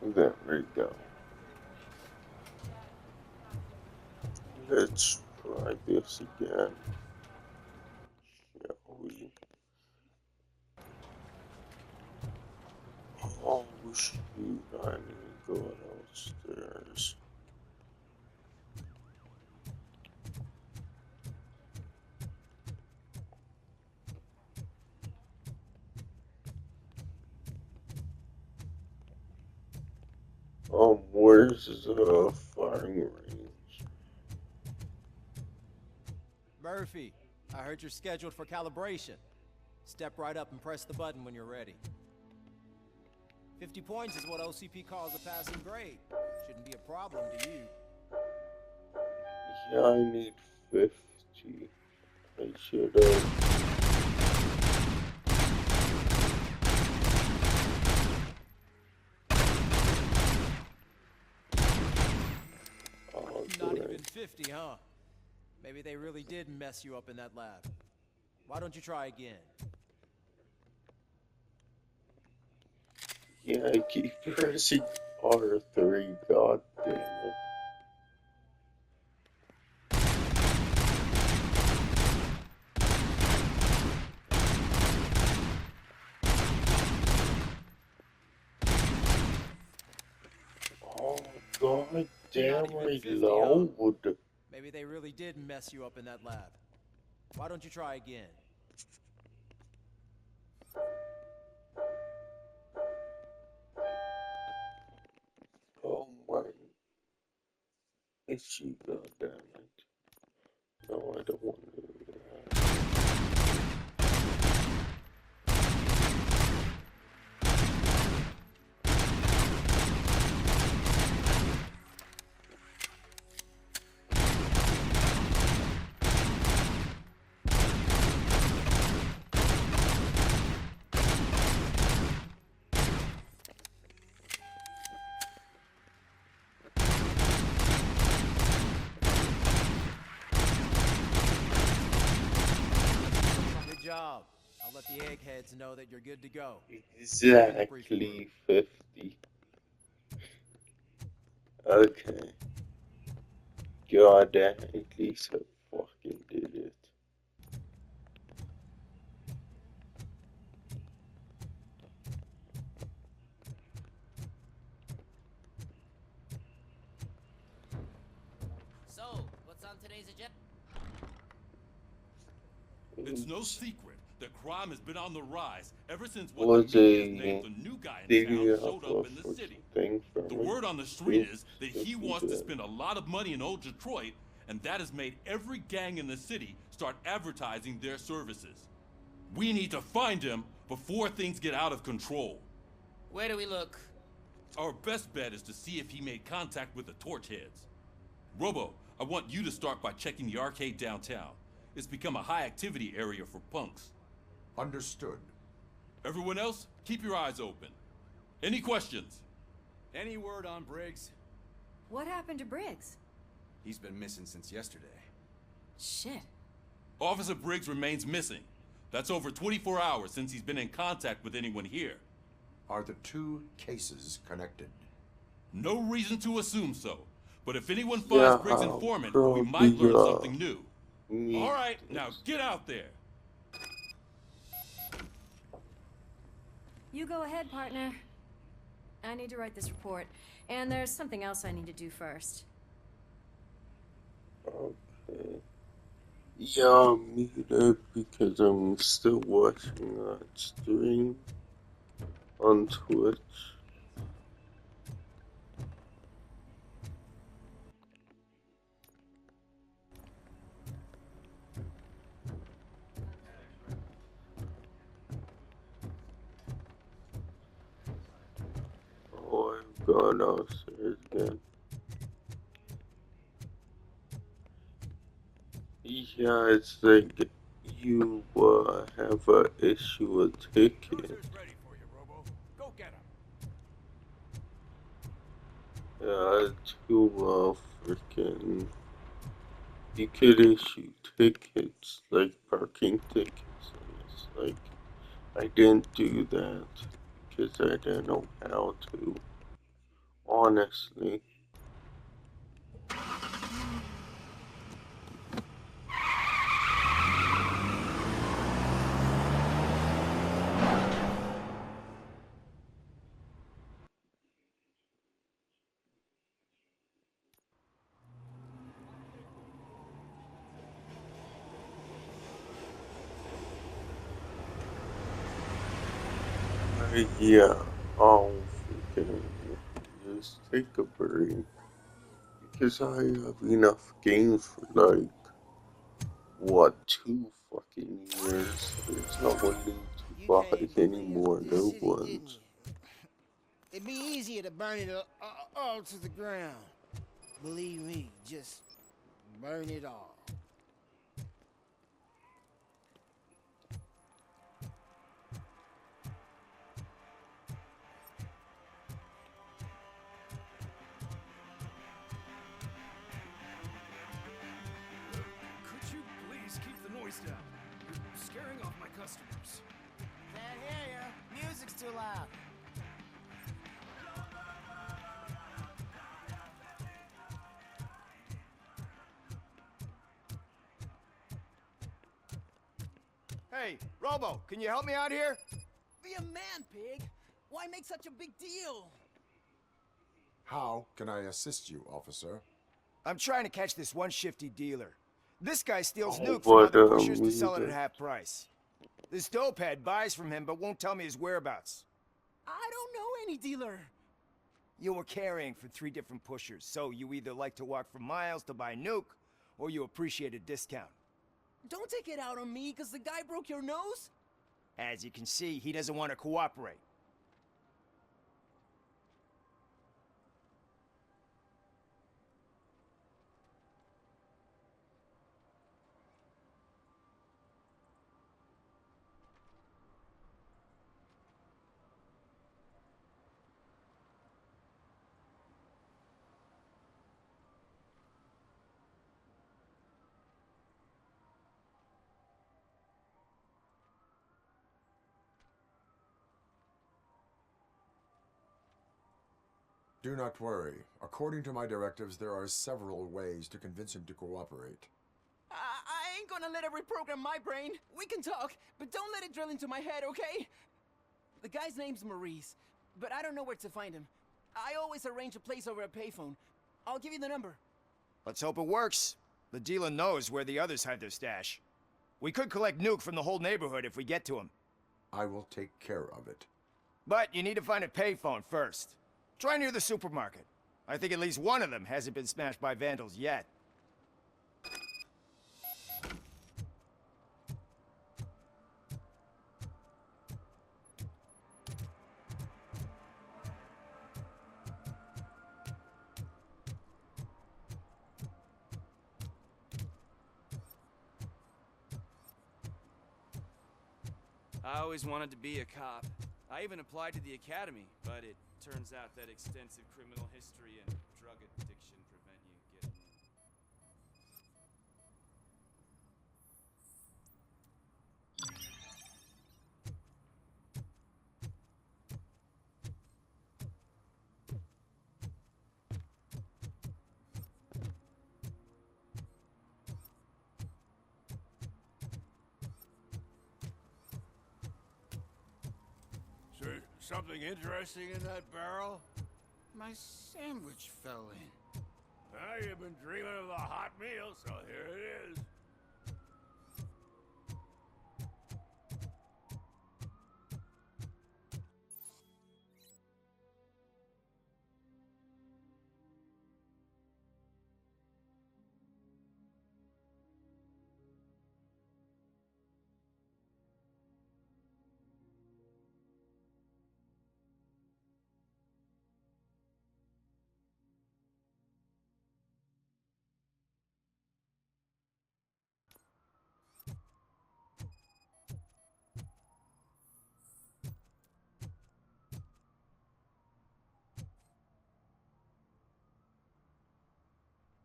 There we go. Let's try this again, shall we? Oh shoot, I need to go downstairs. Where's the firing range? Murphy, I heard you're scheduled for calibration. Step right up and press the button when you're ready. 50 points is what OCP calls a passing grade. Shouldn't be a problem to you. Yeah, I need 50. I should have. Oh, Not great. even 50, huh? Maybe they really did mess you up in that lab. Why don't you try again? Yeah, I keep pressing R3, god damn it. Oh, god damn, Not even I 50, load. Maybe they really did mess you up in that lab. Why don't you try again? Oh my issue, god damn it. No, I don't want to do that. Good job. I'll let the eggheads know that you're good to go. Exactly 50. Okay. God damn, at least I fucking did it. So, what's on today's agenda? It's no secret that crime has been on the rise ever since what Was the media's a named the new guy in digging town up showed a up in the fucking city. thing for The me. word on the street is that If he you wants to did. spend a lot of money in old Detroit, and that has made every gang in the city start advertising their services. We need to find him before things get out of control. Where do we look? Our best bet is to see if he made contact with the torch heads. Robo, I want you to start by checking the arcade downtown. It's become a high activity area for punks. Understood. Everyone else, keep your eyes open. Any questions? Any word on Briggs? What happened to Briggs? He's been missing since yesterday. Shit. Officer Briggs remains missing. That's over 24 hours since he's been in contact with anyone here. Are the two cases connected? No reason to assume so. But if anyone finds Briggs' informant, we might probably, learn something new. need All right, this. now get out there. You go ahead, partner. I need to write this report, and there's something else I need to do first. Okay. Yeah, I'll mute it because I'm still watching that stream on Twitch. Oh, I've gone downstairs again. Yeah, it's like you have a issue a ticket. Cruiser's ready for you, Robo. Go get him. To freaking you could issue tickets like parking tickets, and it's like I didn't do that because I didn't know how to. honestly. Yeah, freaking just take a break because I have enough games for like what 2 fucking years. There's no one need to You buy came to any clean up more this new city, didn't ones. you? It'd be easier to burn it all to the ground. Believe me, just burn it all. Could you please keep the noise down? You're scaring off my customers. Can't hear you. Music's too loud. Hey, Robo, can you help me out here? Be a man, pig! Why make such a big deal? How can I assist you, officer? I'm trying to catch this one shifty dealer. This guy steals Oh, nuke from but other pushers to we sell it at did. half price. This dopehead buys from him but won't tell me his whereabouts. I don't know any dealer. You were carrying for 3 different pushers, so you either like to walk for miles to buy nuke, or you appreciate a discount. Don't take it out on me, because the guy broke your nose? As you can see, he doesn't want to cooperate. Do not worry. According to my directives, there are several ways to convince him to cooperate. I ain't gonna let it reprogram my brain. We can talk, but don't let it drill into my head, okay? The guy's name's Maurice, but I don't know where to find him. I always arrange a place over a payphone. I'll give you the number. Let's hope it works. The dealer knows where the others hide their stash. We could collect nuke from the whole neighborhood if we get to him. I will take care of it. But you need to find a payphone first. Try near the supermarket. I think at least one of them hasn't been smashed by vandals yet. I always wanted to be a cop. I even applied to the academy, but it turns out that extensive criminal history and drug addiction prevent you getting in. Something interesting in that barrel? My sandwich fell in. Ah, you've been dreaming of the hot meal, so here it is.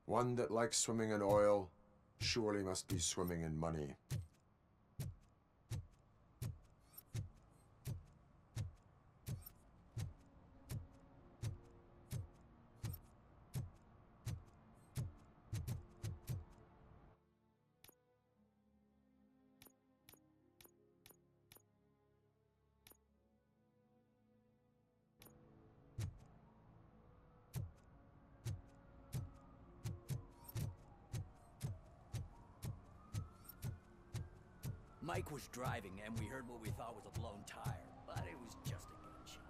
One that likes swimming in oil surely must be swimming in money. Mike was driving, and we heard what we thought was a blown tire, but it was just a gunshot.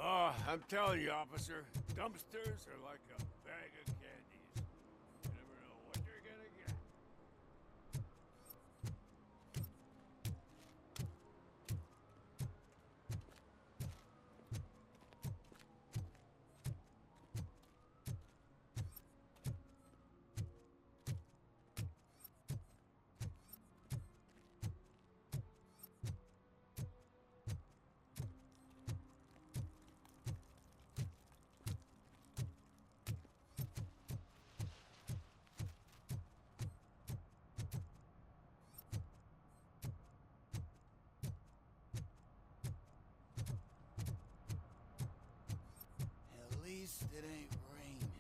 Oh, I'm telling you, officer, dumpsters are like a bag of candies. You never know what you're gonna get. At least it ain't raining.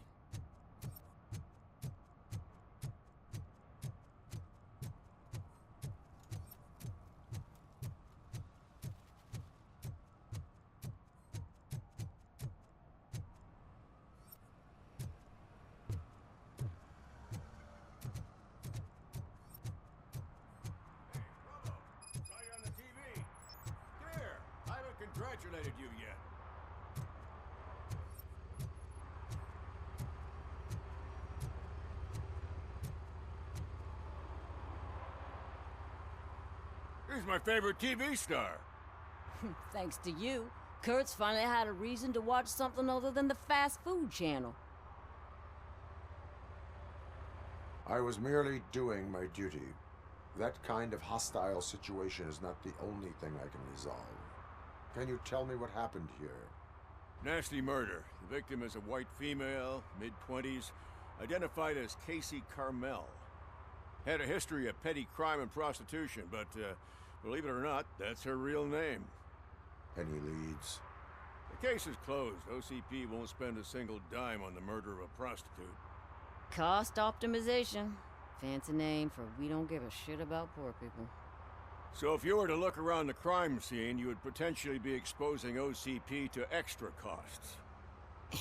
Saw you on the TV. Here, I haven't congratulated you yet. He's my favorite TV star. Thanks to you, Kurt's finally had a reason to watch something other than the fast food channel. I was merely doing my duty. That kind of hostile situation is not the only thing I can resolve. Can you tell me what happened here? Nasty murder. The victim is a white female, mid-20s, identified as Casey Carmel. Had a history of petty crime and prostitution, but believe it or not, that's her real name. Any leads? The case is closed. OCP won't spend a single dime on the murder of a prostitute. Cost optimization. Fancy name for we don't give a shit about poor people. So if you were to look around the crime scene, you would potentially be exposing OCP to extra costs.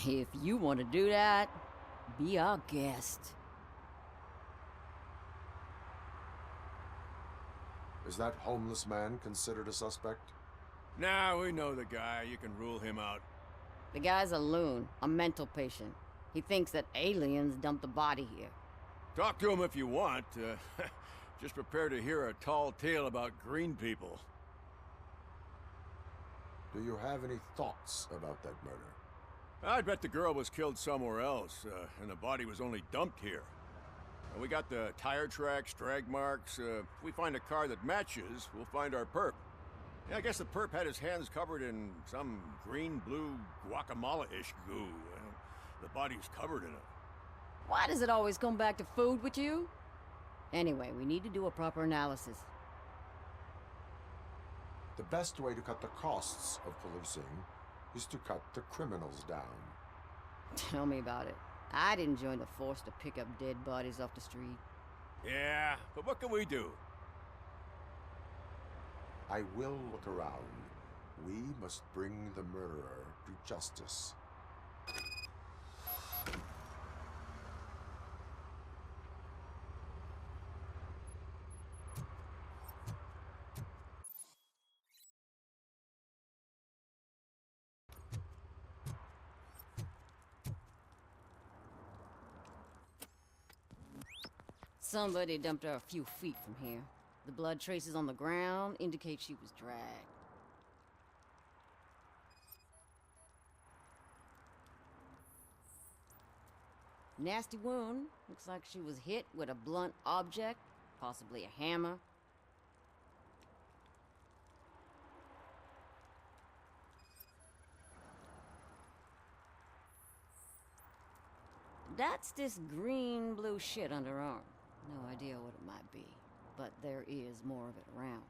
If you want to do that, be our guest. Is that homeless man considered a suspect? Nah, we know the guy. You can rule him out. The guy's a loon, a mental patient. He thinks that aliens dumped the body here. Talk to him if you want. Just prepare to hear a tall tale about green people. Do you have any thoughts about that murder? I bet the girl was killed somewhere else, and the body was only dumped here. We got the tire tracks, drag marks. If we find a car that matches, we'll find our perp. Yeah, I guess the perp had his hands covered in some green-blue guacamole-ish goo. The body's covered in it. Why does it always come back to food with you? Anyway, we need to do a proper analysis. The best way to cut the costs of policing is to cut the criminals down. Tell me about it. I didn't join the force to pick up dead bodies off the street. Yeah, but what can we do? I will look around. We must bring the murderer to justice. Somebody dumped her a few feet from here. The blood traces on the ground indicate she was dragged. Nasty wound. Looks like she was hit with a blunt object, possibly a hammer. That's this green-blue shit under her arm. No idea what it might be, but there is more of it around.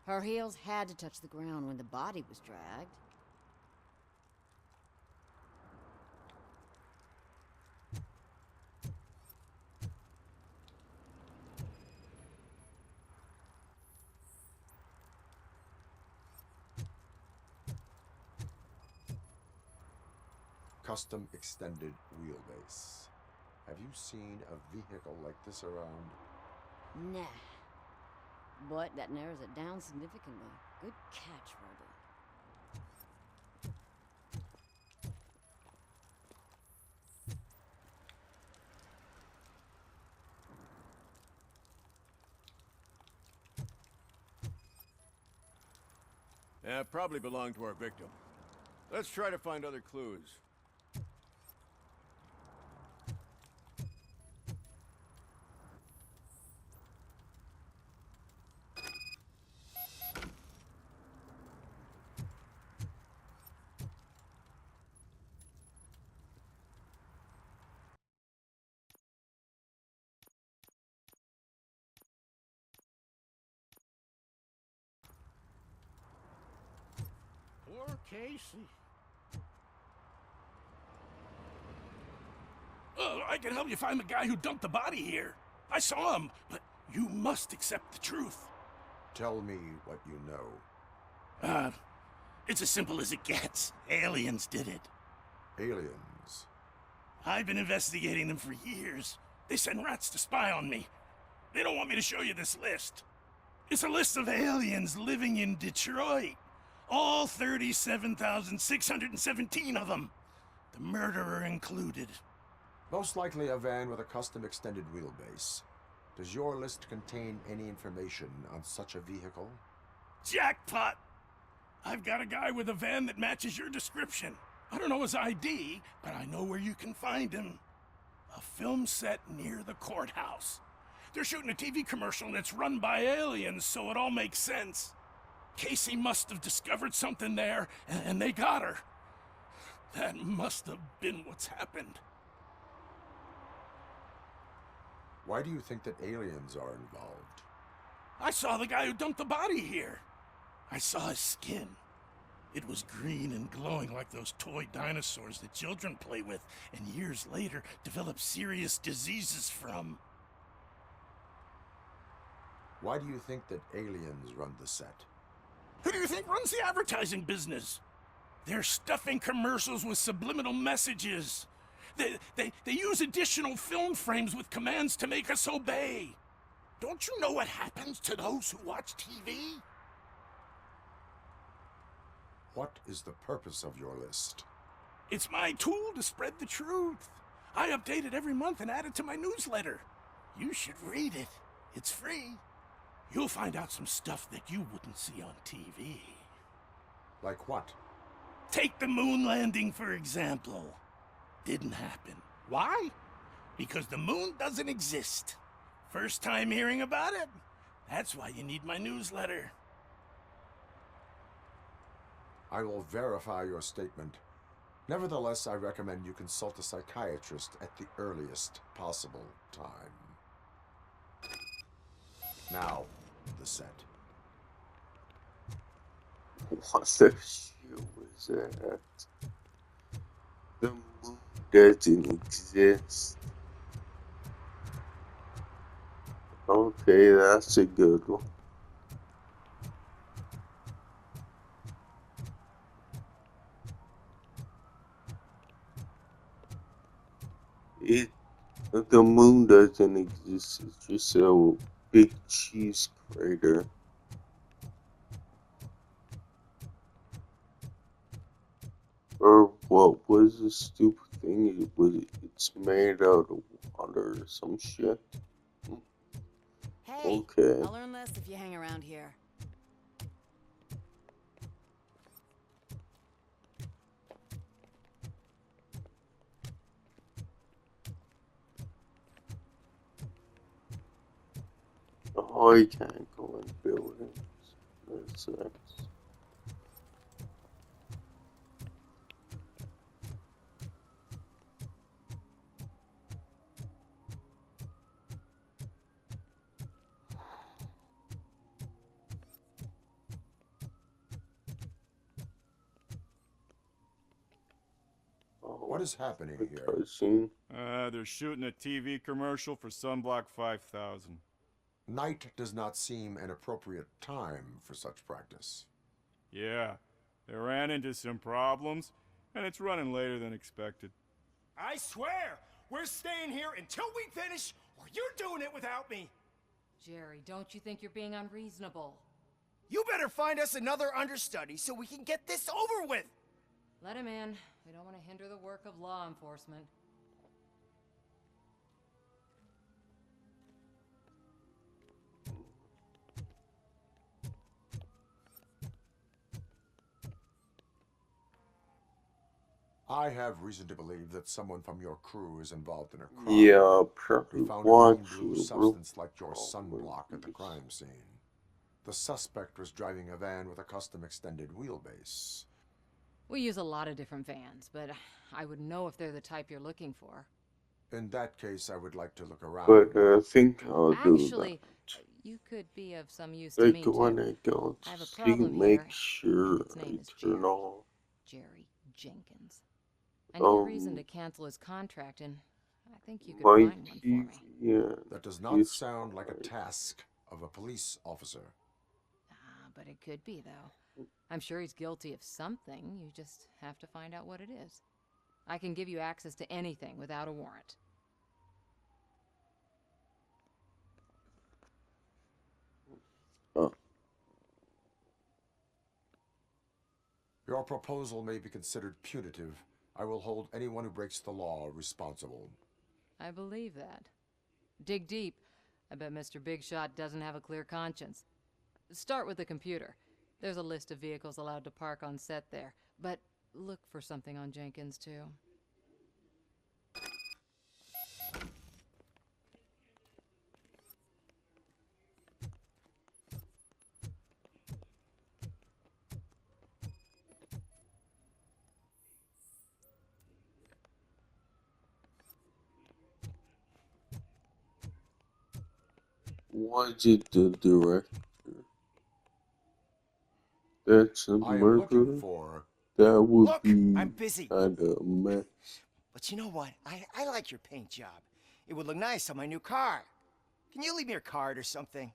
Her heels had to touch the ground when the body was dragged. Custom extended wheelbase. Have you seen a vehicle like this around? Nah. But that narrows it down significantly. Good catch, Robo. Yeah, probably belonged to our victim. Let's try to find other clues. Poor Casey. I can help you find the guy who dumped the body here. I saw him, but you must accept the truth. Tell me what you know. It's as simple as it gets. Aliens did it. Aliens? I've been investigating them for years. They send rats to spy on me. They don't want me to show you this list. It's a list of aliens living in Detroit. All 37,617 of them. The murderer included. Most likely a van with a custom extended wheelbase. Does your list contain any information on such a vehicle? Jackpot! I've got a guy with a van that matches your description. I don't know his ID, but I know where you can find him. A film set near the courthouse. They're shooting a TV commercial and it's run by aliens, so it all makes sense. Casey must have discovered something there, and they got her. That must have been what's happened. Why do you think that aliens are involved? I saw the guy who dumped the body here. I saw his skin. It was green and glowing like those toy dinosaurs that children play with and years later develop serious diseases from. Why do you think that aliens run the set? Who do you think runs the advertising business? They're stuffing commercials with subliminal messages. They use additional film frames with commands to make us obey. Don't you know what happens to those who watch TV? What is the purpose of your list? It's my tool to spread the truth. I update it every month and add it to my newsletter. You should read it. It's free. You'll find out some stuff that you wouldn't see on TV. Like what? Take the moon landing, for example. Didn't happen. Why? Because the moon doesn't exist. First time hearing about it? That's why you need my newsletter. I will verify your statement. Nevertheless, I recommend you consult a psychiatrist at the earliest possible time. Now, the set. What the shit was that? The moon doesn't exist. Okay, that's a good one. It The moon doesn't exist. It's just a big cheese crater. Or what was the stupid thing? It's made out of water or some shit. Hey, Okay. I'll learn less if you hang around here. Oh, I can't go in buildings. That sucks. What is happening here? Cutscene. They're shooting a TV commercial for Sunblock 5000. Night does not seem an appropriate time for such practice. Yeah, they ran into some problems, and it's running later than expected. I swear, we're staying here until we finish, or you're doing it without me. Jerry, don't you think you're being unreasonable? You better find us another understudy so we can get this over with. Let him in. We don't want to hinder the work of law enforcement. I have reason to believe that someone from your crew is involved in a crime. Yeah, probably We found a watch green blue substance like your sunblock at the crime scene. The suspect was driving a van with a custom extended wheelbase. We use a lot of different vans, but I wouldn't know if they're the type you're looking for. In that case, I would like to look around. But I think I'll do Actually, that. you could be of some use to Like me, too. when I don't I have a see, problem make here, sure and its name I is turn off. Jerry Jenkins. I need a reason to cancel his contract, and I think you could my find one for me. TV That does not sound like a task of a police officer. But it could be, though. I'm sure he's guilty of something. You just have to find out what it is. I can give you access to anything without a warrant. Your proposal may be considered punitive. I will hold anyone who breaks the law responsible. I believe that. Dig deep. I bet Mr. Big Shot doesn't have a clear conscience. Start with the computer. There's a list of vehicles allowed to park on set there, but look for something on Jenkins, too. Was it the director? That's a I am murder? looking for... That would Look, be I'm busy. kinda a mess. But you know what? I like your paint job. It would look nice on my new car. Can you leave me your card or something?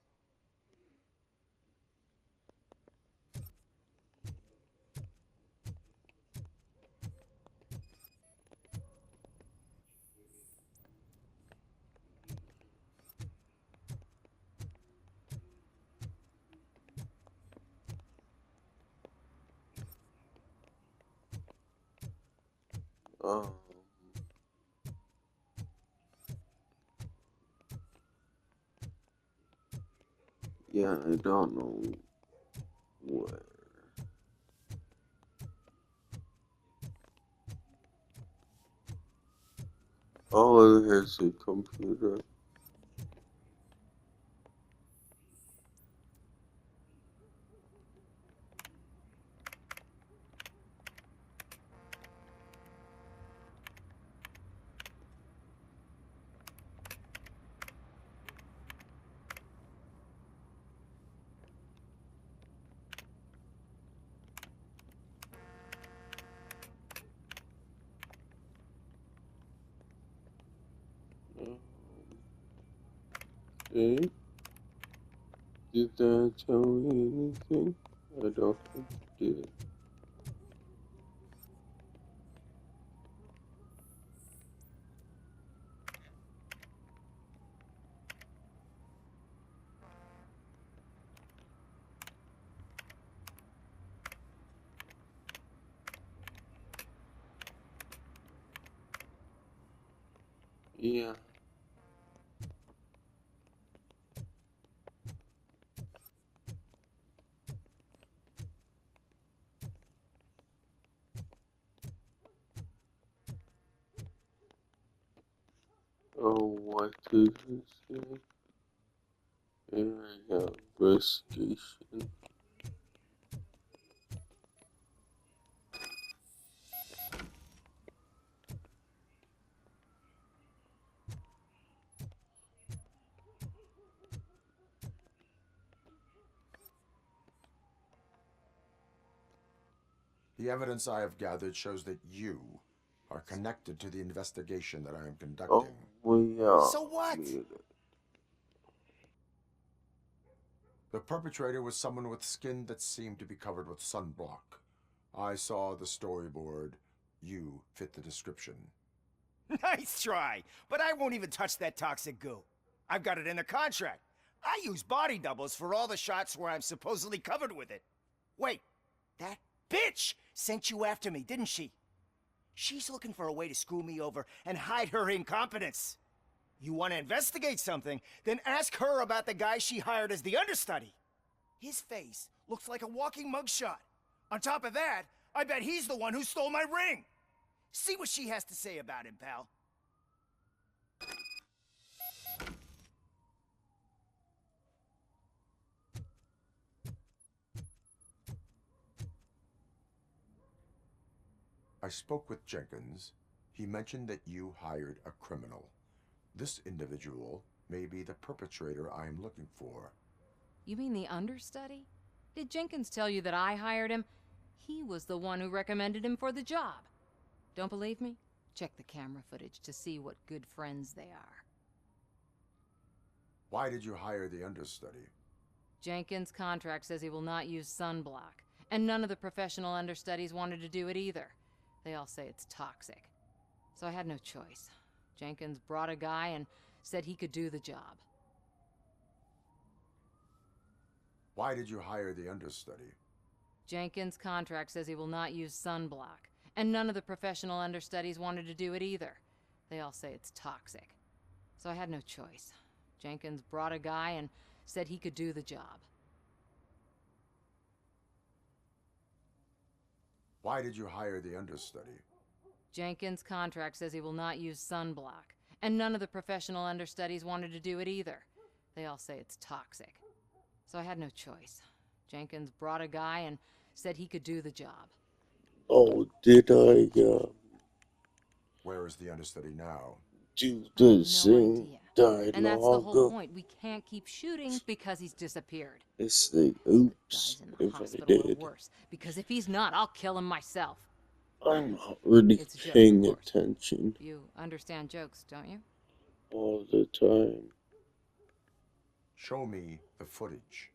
Yeah, I don't know where. Oh, it has a computer. Okay. Did that tell me anything? I don't think it did. Yeah. Oh, what did he say? Area investigation. The evidence I have gathered shows that you are connected to the investigation that I am Oh, conducting. yeah. So what? The perpetrator was someone with skin that seemed to be covered with sunblock. I saw the storyboard. You fit the description. Nice try, but I won't even touch that toxic goo. I've got it in the contract. I use body doubles for all the shots where I'm supposedly covered with it. Wait, that bitch sent you after me, didn't she? She's looking for a way to screw me over and hide her incompetence. You want to investigate something, then ask her about the guy she hired as the understudy. His face looks like a walking mugshot. On top of that, I bet he's the one who stole my ring. See what she has to say about him, pal. I spoke with Jenkins. He mentioned that you hired a criminal. This individual may be the perpetrator I am looking for. You mean the understudy? Did Jenkins tell you that I hired him? He was the one who recommended him for the job. Don't believe me? Check the camera footage to see what good friends they are. Why did you hire the understudy? Jenkins' contract says he will not use sunblock, and none of the professional understudies wanted to do it either. They all say it's toxic. So I had no choice. Jenkins brought a guy and said he could do the job. Why did you hire the understudy? Jenkins' contract says he will not use sunblock, and none of the professional understudies wanted to do it either. They all say it's toxic. So I had no choice. Jenkins brought a guy and said he could do the job. Why did you hire the understudy? Jenkins' contract says he will not use sunblock, and none of the professional understudies wanted to do it either. They all say it's toxic. So I had no choice. Jenkins brought a guy and said he could do the job. Oh, did I, Where is the understudy now? do the same dialogue? And that's the whole point. We can't keep shooting because he's disappeared. It's the oops Guy's in the if I hospital or did. worse, because if he's not, I'll kill him myself. I'm not really It's a joke, paying of course. attention You understand jokes, don't you? all the time. Show me the footage.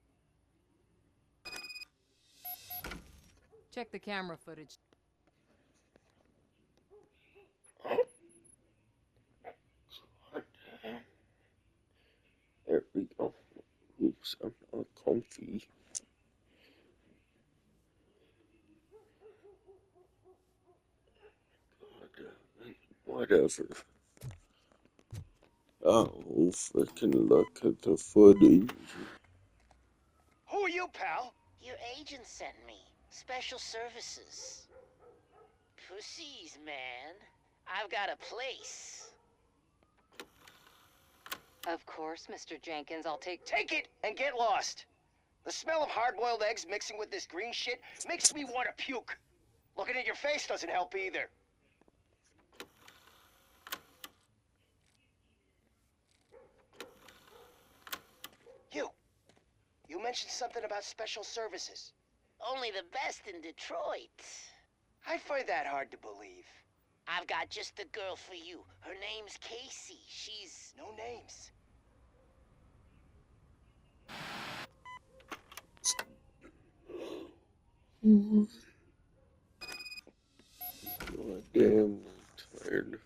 Check the camera footage. There we go. Oops, I'm not comfy. Whatever. Oh, freaking look at the footage. Who are you, pal? Your agent sent me. Special services. Pussies, man. I've got a place. Of course, Mr. Jenkins, I'll take... Take it and get lost. The smell of hard-boiled eggs mixing with this green shit makes me want to puke. Looking at your face doesn't help either. You mentioned something about special services. Only the best in Detroit. I find that hard to believe. I've got just the girl for you. Her name's Casey. She's... No names. God damn, I'm tired.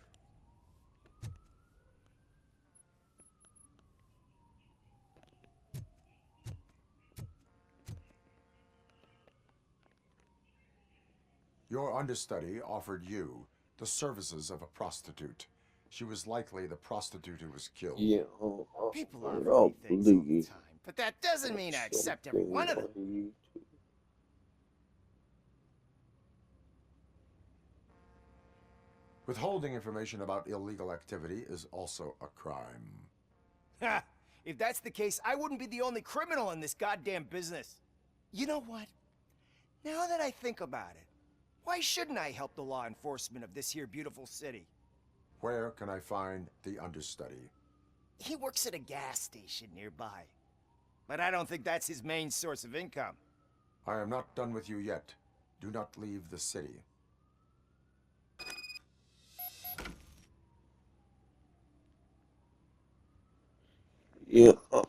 Your understudy offered you the services of a prostitute. She was likely the prostitute who was killed. Yeah, People I offer don't me things all the believe time, but that doesn't mean I accept every one of them. on YouTube. Withholding information about illegal activity is also a crime. Ha! If that's the case, I wouldn't be the only criminal in this goddamn business. You know what? Now that I think about it, why shouldn't I help the law enforcement of this here beautiful city? Where can I find the understudy? He works at a gas station nearby. But I don't think that's his main source of income. I am not done with you yet. Do not leave the city. Yeah, I'll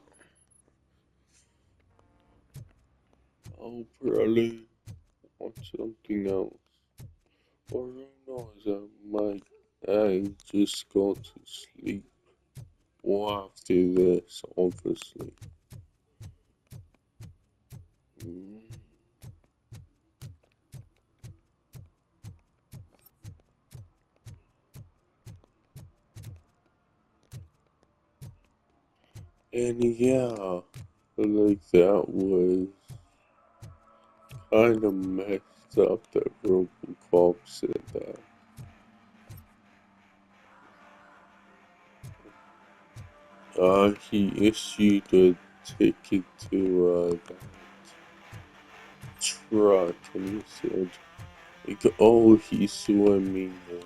probably want something else. Or who knows, I might just go to sleep. Well, after this, obviously. Mm. And yeah, like that was kind of messed up that Robocop said that. He issued a ticket to that truck, and he said, like, oh, he's swimming in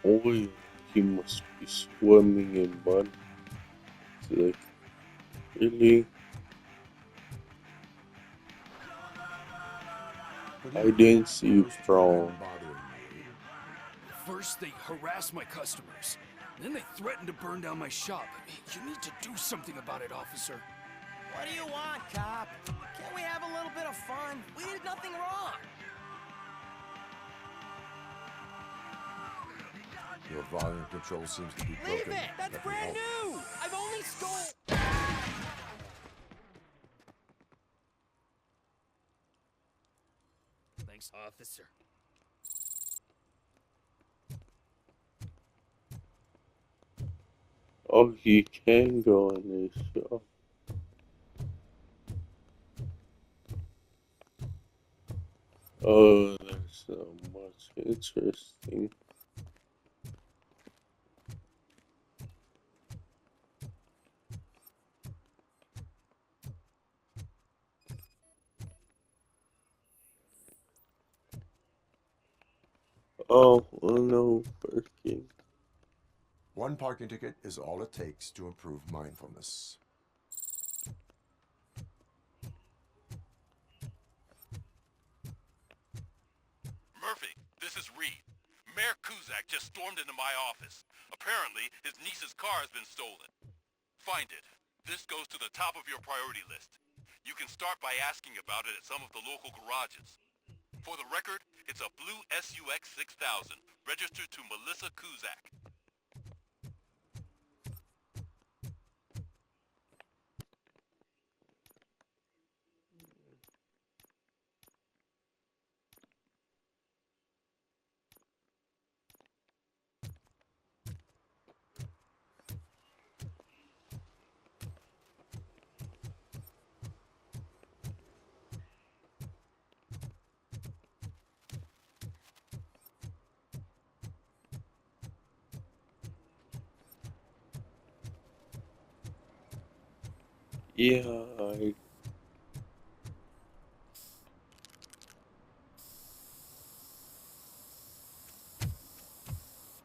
oil. He must be swimming in mud. It's like, really? I didn't see you wrong. First, they harass my customers. Then they threaten to burn down my shop. You need to do something about it, officer. What do you want, cop? Can't we have a little bit of fun? We did nothing wrong. Your volume control seems to be broken. Leave it! That's brand new! I've only stole... Thanks, officer. Oh, he can go in this shop. Oh, that's so much interesting. Oh, no parking. One parking ticket is all it takes to improve mindfulness. Murphy, this is Reed. Mayor Kuzak just stormed into my office. Apparently, his niece's car has been stolen. Find it. This goes to the top of your priority list. You can start by asking about it at some of the local garages. For the record, it's a blue SUX 6000, registered to Melissa Kuzak. Yeah,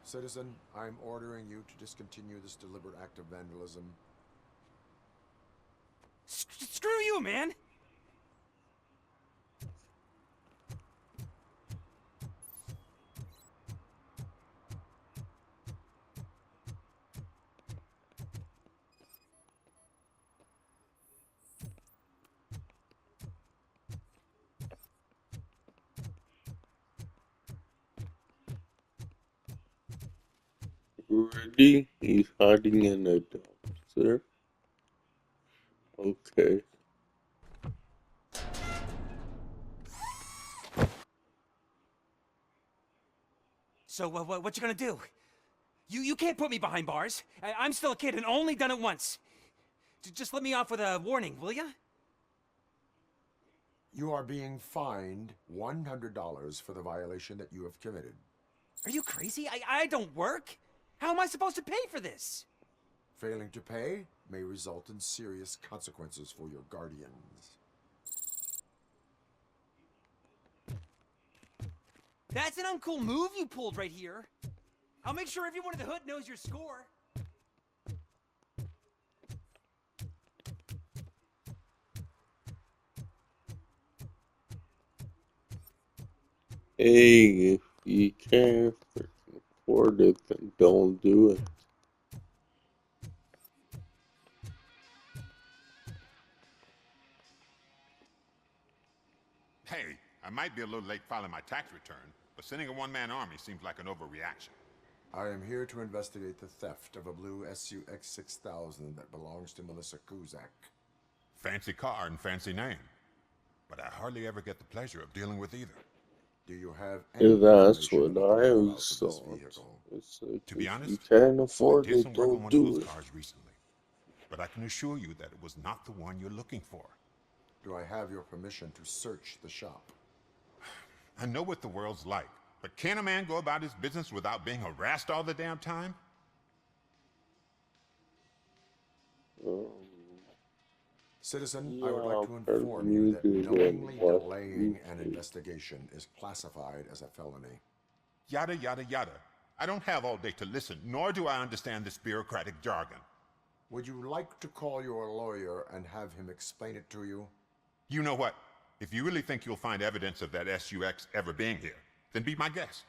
Citizen, I'm ordering you to discontinue this deliberate act of vandalism. Screw you, man! really? He's hiding in a dumpster? Okay. So, what you gonna do? You can't put me behind bars. I'm still a kid and only done it once. Just let me off with a warning, will ya? You are being fined $100 for the violation that you have committed. Are you crazy? I don't work. How am I supposed to pay for this? Failing to pay may result in serious consequences for your guardians. That's an uncool move you pulled right here. I'll make sure everyone in the hood knows your score. Hey, if you can't freaking afford it, then don't do it. Hey, I might be a little late filing my tax return, but sending a one-man army seems like an overreaction. I am here to investigate the theft of a blue SUX 6000 that belongs to Melissa Kuzak. Fancy car and fancy name, but I hardly ever get the pleasure of dealing with either. Do you have any That's information what about the I whereabouts always of this thought. vehicle? It's like, To be if honest, you can't I afford did it, some work on don't one of do those it. cars recently, but I can assure you that it was not the one you're looking for. Do I have your permission to search the shop? I know what the world's like, but can a man go about his business without being harassed all the damn time? Citizen, I Yeah, would like to part inform you that muted and knowingly what delaying an YouTube. investigation is classified as a felony. Yada, yada, yada. I don't have all day to listen, nor do I understand this bureaucratic jargon. Would you like to call your lawyer and have him explain it to you? You know what? If you really think you'll find evidence of that SUX ever being here, then be my guest.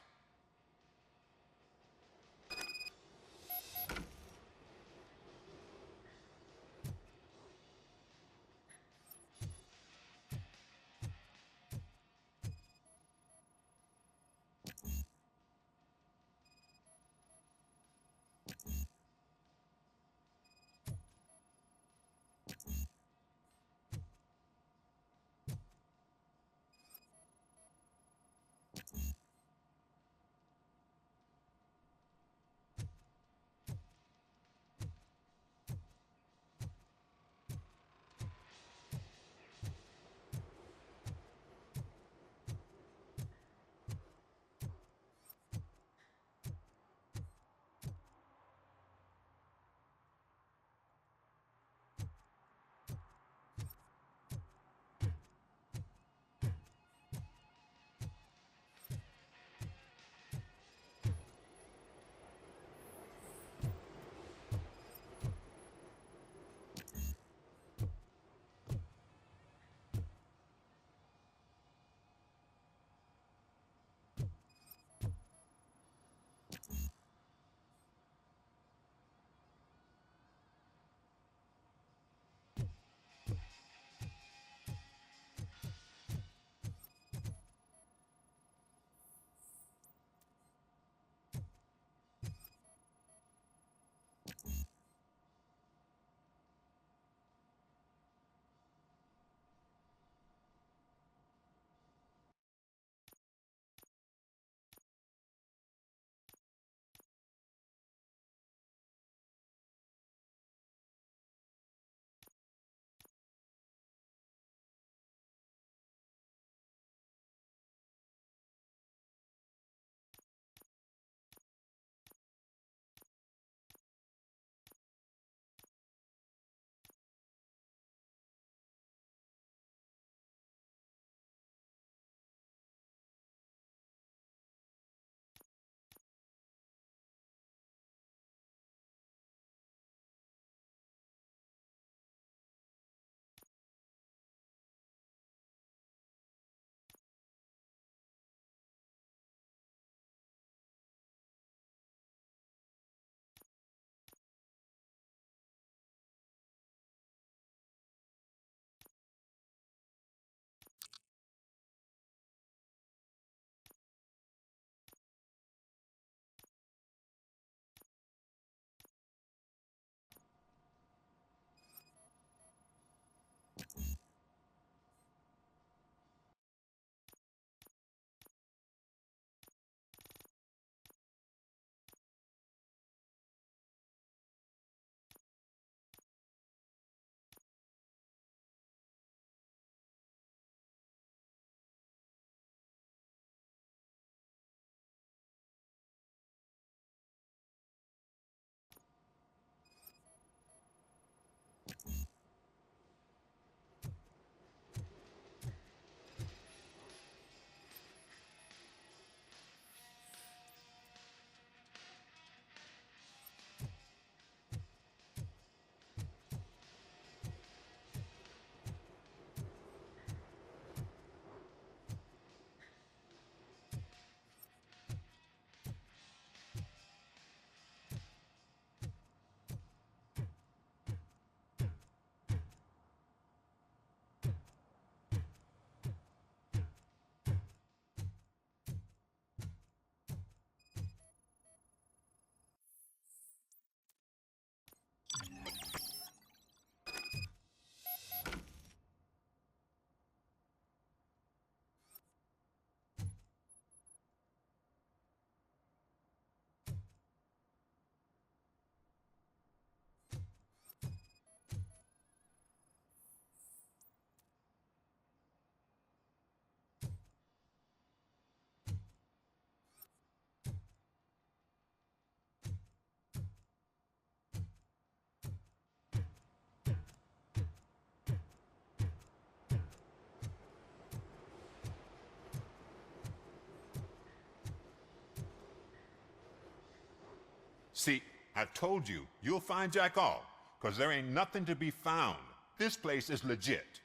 See, I've told you, you'll find Jack all, because there ain't nothing to be found. This place is legit.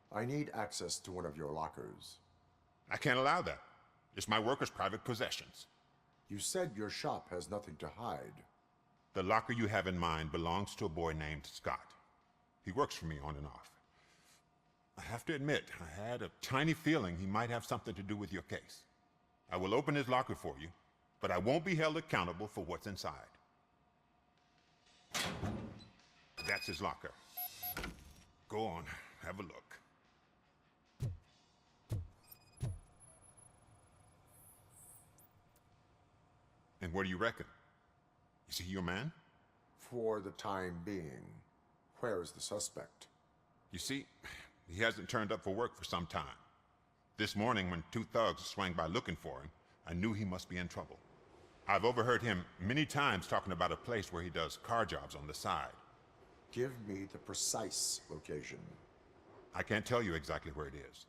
I need access to one of your lockers. I can't allow that. It's my workers' private possessions. You said your shop has nothing to hide. The locker you have in mind belongs to a boy named Scott. He works for me on and off. I have to admit, I had a tiny feeling he might have something to do with your case. I will open his locker for you, but I won't be held accountable for what's inside. That's his locker. Go on, have a look. And what do you reckon? Is he your man? For the time being. Where is the suspect? You see, he hasn't turned up for work for some time. This morning, when two thugs swang by looking for him, I knew he must be in trouble. I've overheard him many times talking about a place where he does car jobs on the side. Give me the precise location. I can't tell you exactly where it is.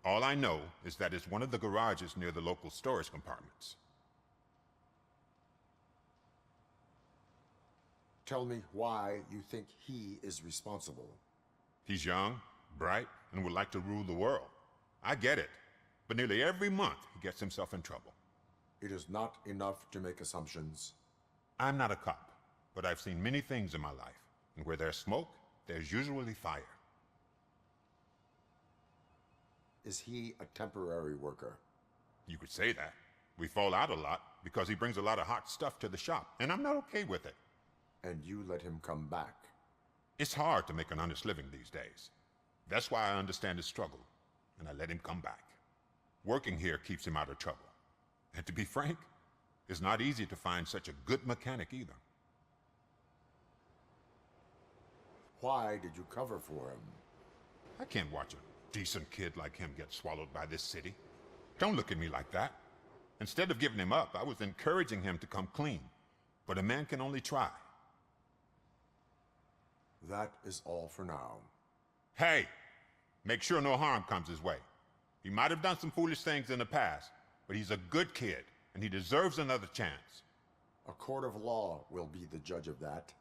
All I know is that it's one of the garages near the local storage compartments. Tell me why you think he is responsible. He's young, bright, and would like to rule the world. I get it. But nearly every month, he gets himself in trouble. It is not enough to make assumptions. I'm not a cop, but I've seen many things in my life. And where there's smoke, there's usually fire. Is he a temporary worker? You could say that. We fall out a lot because he brings a lot of hot stuff to the shop, and I'm not okay with it. And you let him come back? It's hard to make an honest living these days. That's why I understand his struggle, and I let him come back. Working here keeps him out of trouble. And to be frank, it's not easy to find such a good mechanic either. Why did you cover for him? I can't watch a decent kid like him get swallowed by this city. Don't look at me like that. Instead of giving him up, I was encouraging him to come clean. But a man can only try. That is all for now. Hey, make sure no harm comes his way. He might have done some foolish things in the past, but he's a good kid, and he deserves another chance. A court of law will be the judge of that.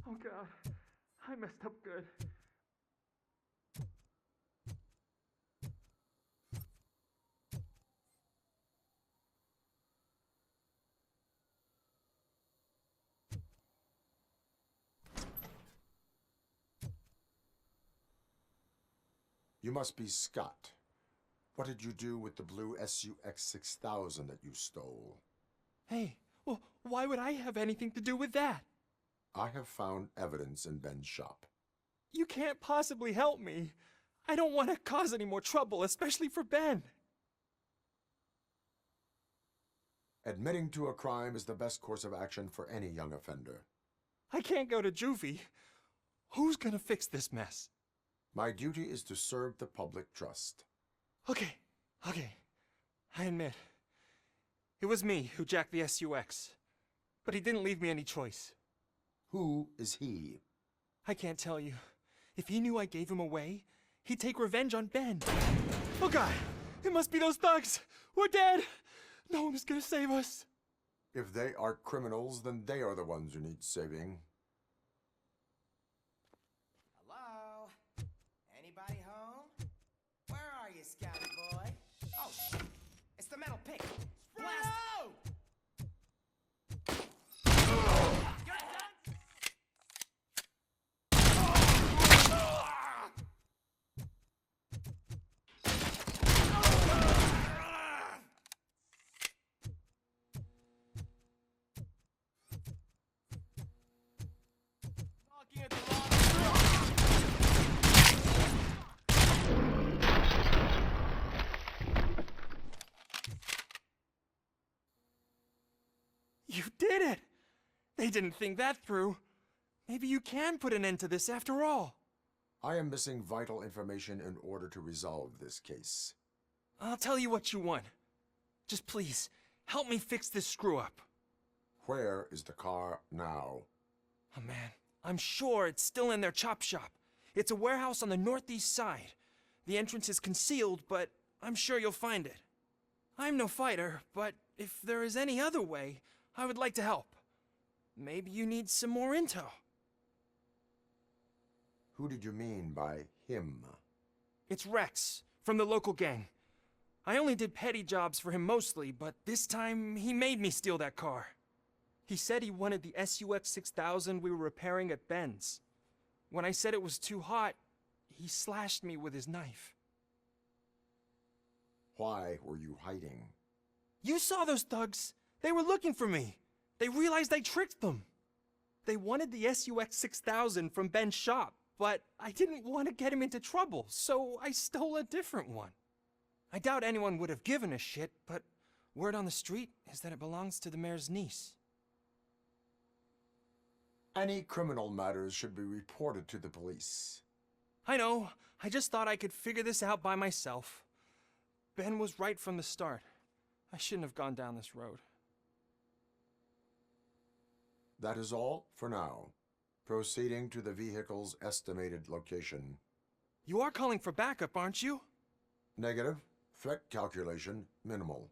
Oh God, I messed up good. You must be Scott. What did you do with the blue SUX 6000 that you stole? Hey, well, why would I have anything to do with that? I have found evidence in Ben's shop. You can't possibly help me. I don't want to cause any more trouble, especially for Ben. Admitting to a crime is the best course of action for any young offender. I can't go to juvie. Who's gonna fix this mess? My duty is to serve the public trust. Okay. I admit. It was me who jacked the SUX. But he didn't leave me any choice. Who is he? I can't tell you. If he knew I gave him away, he'd take revenge on Ben. Oh God! It must be those thugs! We're dead! No one is gonna save us! If they are criminals, then they are the ones who need saving. scouty boy. Oh, shit. It's the metal pick. Blast it. You're done. You did it! They didn't think that through. Maybe you can put an end to this after all. I am missing vital information in order to resolve this case. I'll tell you what you want. Just please, help me fix this screw-up. Where is the car now? Oh man, I'm sure it's still in their chop shop. It's a warehouse on the northeast side. The entrance is concealed, but I'm sure you'll find it. I'm no fighter, but if there is any other way, I would like to help. Maybe you need some more intel. Who did you mean by him? It's Rex, from the local gang. I only did petty jobs for him mostly, but this time he made me steal that car. He said he wanted the SUX 6000 we were repairing at Ben's. When I said it was too hot, he slashed me with his knife. Why were you hiding? You saw those thugs. They were looking for me. They realized I tricked them. They wanted the SUX 6000 from Ben's shop, but I didn't want to get him into trouble, so I stole a different one. I doubt anyone would have given a shit, but word on the street is that it belongs to the mayor's niece. Any criminal matters should be reported to the police. I know. I just thought I could figure this out by myself. Ben was right from the start. I shouldn't have gone down this road. That is all for now. Proceeding to the vehicle's estimated location. You are calling for backup, aren't you? Negative. Threat calculation minimal.